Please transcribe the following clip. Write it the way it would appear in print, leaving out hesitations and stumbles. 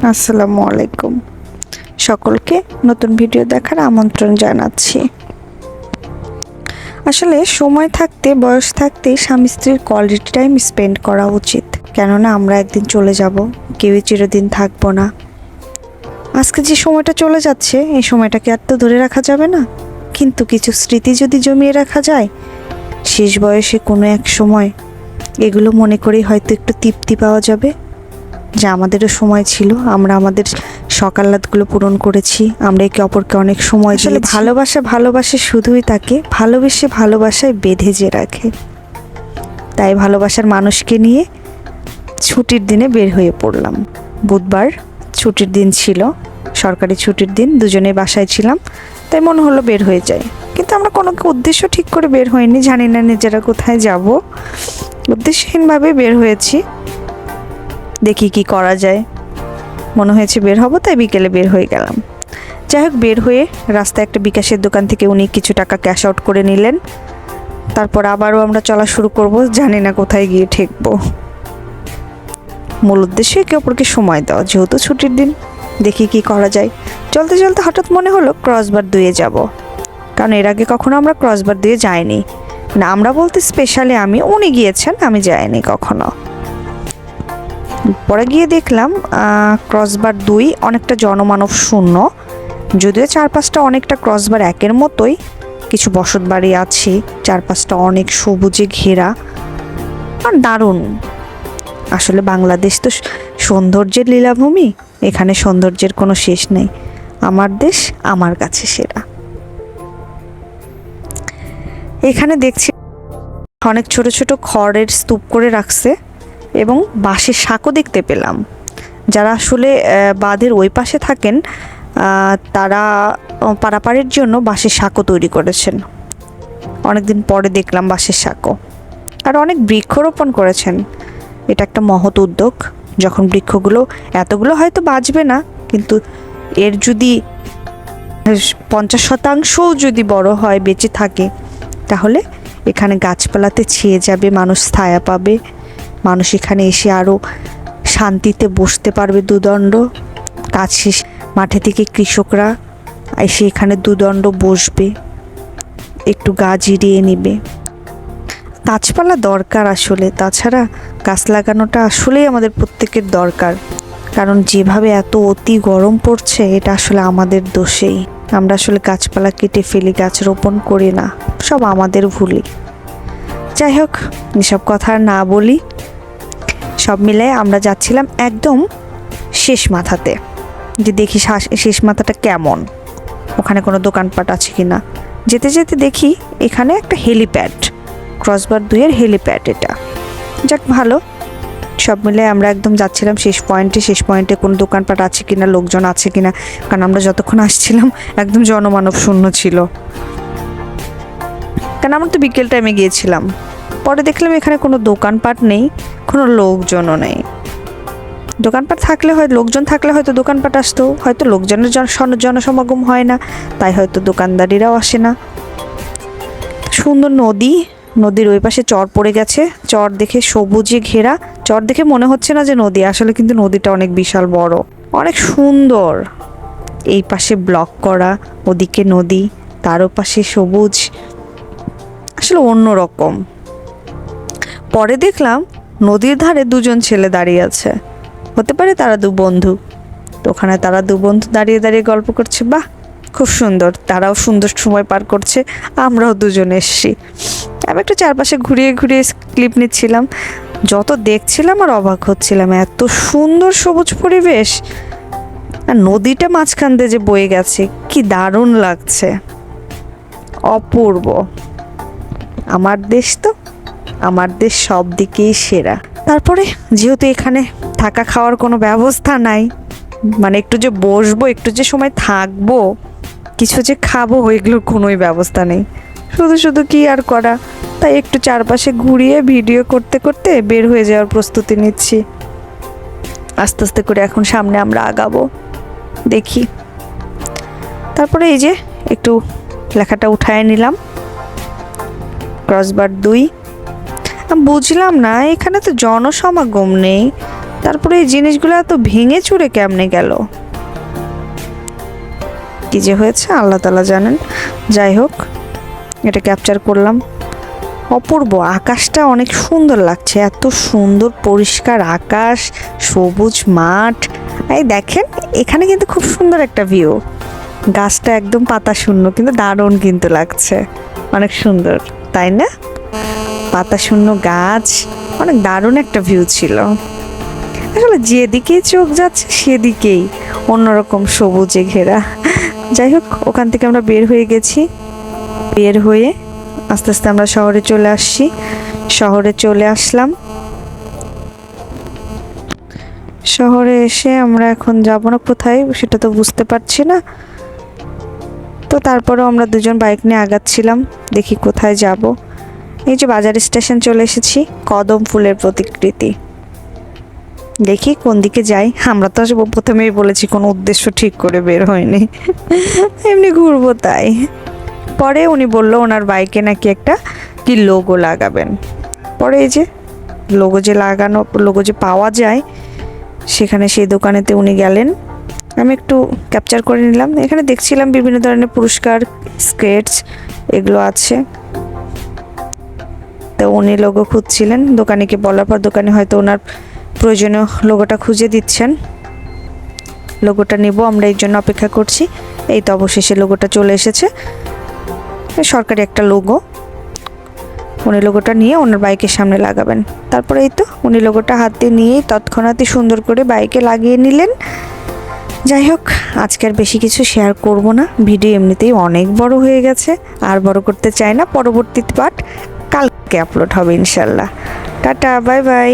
আসসালামু আলাইকুম। সকলকে নতুন ভিডিও দেখার আমন্ত্রণ জানাচ্ছি। আসলে সময় থাকতে, বয়স থাকতে স্বামী স্ত্রীর কোয়ালিটি টাইম স্পেন্ড করা উচিত। কেননা আমরা একদিন চলে যাব, কেউই চিরদিন থাকবো না। আজকে যে সময়টা চলে যাচ্ছে, এই সময়টাকে আর তো ধরে রাখা যাবে না, কিন্তু কিছু স্মৃতি যদি জমিয়ে রাখা যায় শেষ বয়সে কোনো এক সময়, এগুলো মনে করেই হয়তো একটু তৃপ্তি পাওয়া যাবে যে আমাদেরও সময় ছিল, আমরা আমাদের সকালাতগুলো পূরণ করেছি, আমরা একে অপরকে অনেক সময় দিয়েছি। ভালোবাসে শুধুই তাকে ভালোবাসায় বেঁধে যে রাখে। তাই ভালোবাসার মানুষকে নিয়ে ছুটির দিনে বের হয়ে পড়লাম। বুধবার ছুটির দিন ছিল, সরকারি ছুটির দিন, দুজনে বাসায় ছিলাম, তাই মনে হলো বের হয়ে যায়। কিন্তু আমরা কোনো উদ্দেশ্য ঠিক করে বের হইনি, জানি না নিজেরা কোথায় যাব, উদ্দেশ্যহীনভাবে বের হয়েছি। দেখি কি করা যায়, মনে হয়েছে বের হব, তাই বিকেলে বের হয়ে গেলাম। যাই হোক, বের হয়ে রাস্তায় একটা বিকাশের দোকান থেকে উনি কিছু টাকা ক্যাশ আউট করে নিলেন। তারপর আবারও আমরা চলা শুরু করব, জানি না কোথায় গিয়ে ঠেকবো। মূল উদ্দেশ্য একে অপরকে সময় দেওয়া, যেহেতু ছুটির দিন। দেখি কি করা যায়। চলতে চলতে হঠাৎ মনে হলো ক্রসবার 2-এ যাব, কারণ এর আগে কখনো আমরা ক্রসবার 2-এ যাইনি। না, আমরা বলতে স্পেশালি আমি, উনি গিয়েছেন, আমি যাইনি কখনো। পরে গিয়ে দেখলাম ক্রসবার 2 অনেকটা জনমানব শূন্য, যদিও চারপাশটা অনেকটা ক্রসবার 1-এর মতোই, কিছু বসত বাড়ি আছে, চারপাশটা অনেক সবুজে ঘেরা আর দারুণ। আসলে বাংলাদেশ তো সৌন্দর্যের লীলাভূমি, এখানে সৌন্দর্যের কোনো শেষ নেই। আমার দেশ আমার কাছে সেরা। এখানে দেখছি অনেক ছোট ছোট খড়ের স্তূপ করে রাখছে এবং বাঁশের সাঁকো দেখতে পেলাম। যারা আসলে বাঁধের ওই পাশে থাকেন তারা পারাপারের জন্য বাঁশের সাঁকো তৈরি করেছেন। অনেকদিন পরে দেখলাম বাঁশের সাঁকো। আর অনেক বৃক্ষরোপণ করেছেন। এটা একটা মহৎ উদ্যোগ। যখন বৃক্ষগুলো এতগুলো হয়তো বাঁচবে না, কিন্তু এর যদি 50% যদি বড় হয়, বেঁচে থাকে, তাহলে এখানে গাছপালাতে ছেয়ে যাবে, মানুষ ছায়া পাবে, মানুষ এখানে এসে আরও শান্তিতে বসতে পারবে দুদণ্ড। কাজ শেষ মাঠে থেকে কৃষকরা এসে এখানে দুদণ্ড বসবে, একটু গা জিরিয়ে নেবে। গাছপালা দরকার আসলে, তাছাড়া গাছ লাগানোটা আসলেই আমাদের প্রত্যেকের দরকার। কারণ যেভাবে এত অতি গরম পড়ছে, এটা আসলে আমাদের দোষেই। আমরা আসলে গাছপালা কেটে ফেলি, গাছ রোপণ করি না, সব আমাদের ভুলই। যাই হোক, এসব কথা আর না বলি। সব মিলে আমরা যাচ্ছিলাম একদম শেষ মাথাতে, যে দেখি শেষ মাথাটা কেমন, ওখানে কোনো দোকানপাট আছে কি না। যেতে যেতে দেখি এখানে একটা হেলিপ্যাড, ক্রসবার 2-এর হেলিপ্যাড এটা। যাক, ভালো। সব মিলে আমরা একদম যাচ্ছিলাম শেষ পয়েন্টে কোনো দোকানপাট আছে কিনা, লোকজন আছে কিনা, কারণ আমরা যতক্ষণ আসছিলাম একদম জনমানব শূন্য ছিল, কারণ আমরা তো বিকেল টাইমে গিয়েছিলাম। পরে দেখলাম এখানে কোনো দোকানপাট নেই, কোনো লোকজনও নেই। দোকানপাট থাকলে লোকজন থাকলে হয়তো দোকানপাট আসতো, হয়তো লোকজনের জনসমাগম হয় না, তাই হয়তো দোকানদারিরাও আসে না। সুন্দর নদী, নদীর ওই পাশে চর পড়ে গেছে, চর দেখে সবুজে ঘেরা। চর দেখে মনে হচ্ছে না যে নদী, আসলে কিন্তু নদীটা অনেক বিশাল বড়, অনেক সুন্দর। এই পাশে ব্লক করা, ওদিকে নদী, তারও পাশে সবুজ, আসলে অন্যরকম। পরে দেখলাম নদীর ধারে 2জন ছেলে দাঁড়িয়ে আছে, হতে পারে তারা 2 বন্ধু। তো ওখানে তারা 2 বন্ধু দাঁড়িয়ে দাঁড়িয়ে গল্প করছে। বাহ, খুব সুন্দর, তারাও সুন্দর সময় পার করছে, আমরাও 2জন এসছি। আমি একটু চারপাশে ঘুরিয়ে ঘুরিয়ে ক্লিপ নিচ্ছিলাম। যত দেখছিলাম আর অবাক হচ্ছিলাম, এত সুন্দর সবুজ পরিবেশ, আর নদীটা মাঝখান দিয়ে যে বয়ে গেছে, কি দারুণ লাগছে, অপূর্ব। আমার দেশ তো, আমার দেশ সব দিকেই সেরা। তারপরে যেহেতু এখানে থাকা খাওয়ার কোনো ব্যবস্থা নাই, মানে একটু যে বসবো, একটু যে সময় থাকবো, কিছু যে খাবো, এগুলোর কোনোই ব্যবস্থা নেই। শুধু শুধু কি আর করা, তাই একটু চারপাশে ঘুরিয়ে ভিডিও করতে করতে বের হয়ে যাওয়ার প্রস্তুতি নিচ্ছি। আস্তে আস্তে করে এখন সামনে আমরা আগাবো, দেখি। তারপরে এই যে একটু লেখাটা উঠায় নিলাম, ক্রসবার 2। বুঝলাম না, এখানে তো জনসমাগম নেই, তারপরে এই জিনিসগুলো এত ভেঙে চুরে কেমনে গেল, কি যে হয়েছে আল্লাহ তাআলা জানেন। যাই হোক, এটা ক্যাপচার করলাম। অপূর্ব, আকাশটা অনেক সুন্দর লাগছে, এত সুন্দর পরিষ্কার আকাশ, সবুজ মাঠ। এই দেখেন, এখানে কিন্তু খুব সুন্দর একটা ভিউ, গাছটা একদম পাতা শূন্য, কিন্তু দারুণ কিন্তু লাগছে, অনেক সুন্দর তাই না? পাতা শূন্য গাছ, অনেক দারুণ একটা ভিউ ছিল। আসলে যেদিকেই চোখ যাচ্ছে সেদিকেই অন্যরকম সবুজে ঘেরা। যাই হোক, ওখান থেকে আমরা বের হয়ে গেছি। বের হয়ে আস্তে আস্তে আমরা শহরে চলে আসছি। শহরে চলে আসলাম। শহরে এসে আমরা এখন যাব না কোথায় সেটা তো বুঝতে পারছি না। তো তারপরেও আমরা দুজন বাইক নিয়ে আগাচ্ছিলাম, দেখি কোথায় যাব। এই যে বাজার স্টেশন চলে এসেছি, কদম ফুলের প্রতিকৃতি। দেখি কোন দিকে যাই। আমরা তো প্রথমেই বলেছি কোনো উদ্দেশ্য ঠিক করে বের হয়নি, এমনি ঘুরবো তাই। পরে উনি বলল ওনার বাইকে নাকি একটা কি লোগো লাগাবেন। পরে এই যে লোগো যে লাগানো, লোগো যে পাওয়া যায় সেখানে, সেই দোকানেতে উনি গেলেন। আমি একটু ক্যাপচার করে নিলাম। এখানে দেখছিলাম বিভিন্ন ধরনের পুরস্কার, স্কেটস এগুলো আছে। তো উনি লোগো খুঁজছিলেন, দোকানিকে বলার পর দোকানি হয়তো ওনার প্রয়োজনীয় লোগোটা খুঁজে দিচ্ছেন। লোগোটা নিব, আমরা এই জন্য অপেক্ষা করছি। এই তো অবশেষে লোগোটা চলে এসেছে, সরকারি একটা লোগো। উনি লোগোটা নিয়ে ওনার বাইকের সামনে লাগাবেন। তারপরে এই তো উনি লোগোটা হাতে নিয়েই তৎক্ষণাৎই সুন্দর করে বাইকে লাগিয়ে নিলেন। যাই হোক, আজকে আর বেশি কিছু শেয়ার করব না, ভিডিও এমনিতেই অনেক বড় হয়ে গেছে, আর বড় করতে চাই না। পরবর্তী পার্ট কালকে আপলোড হবে ইনশাল্লাহ। Tata, bye bye.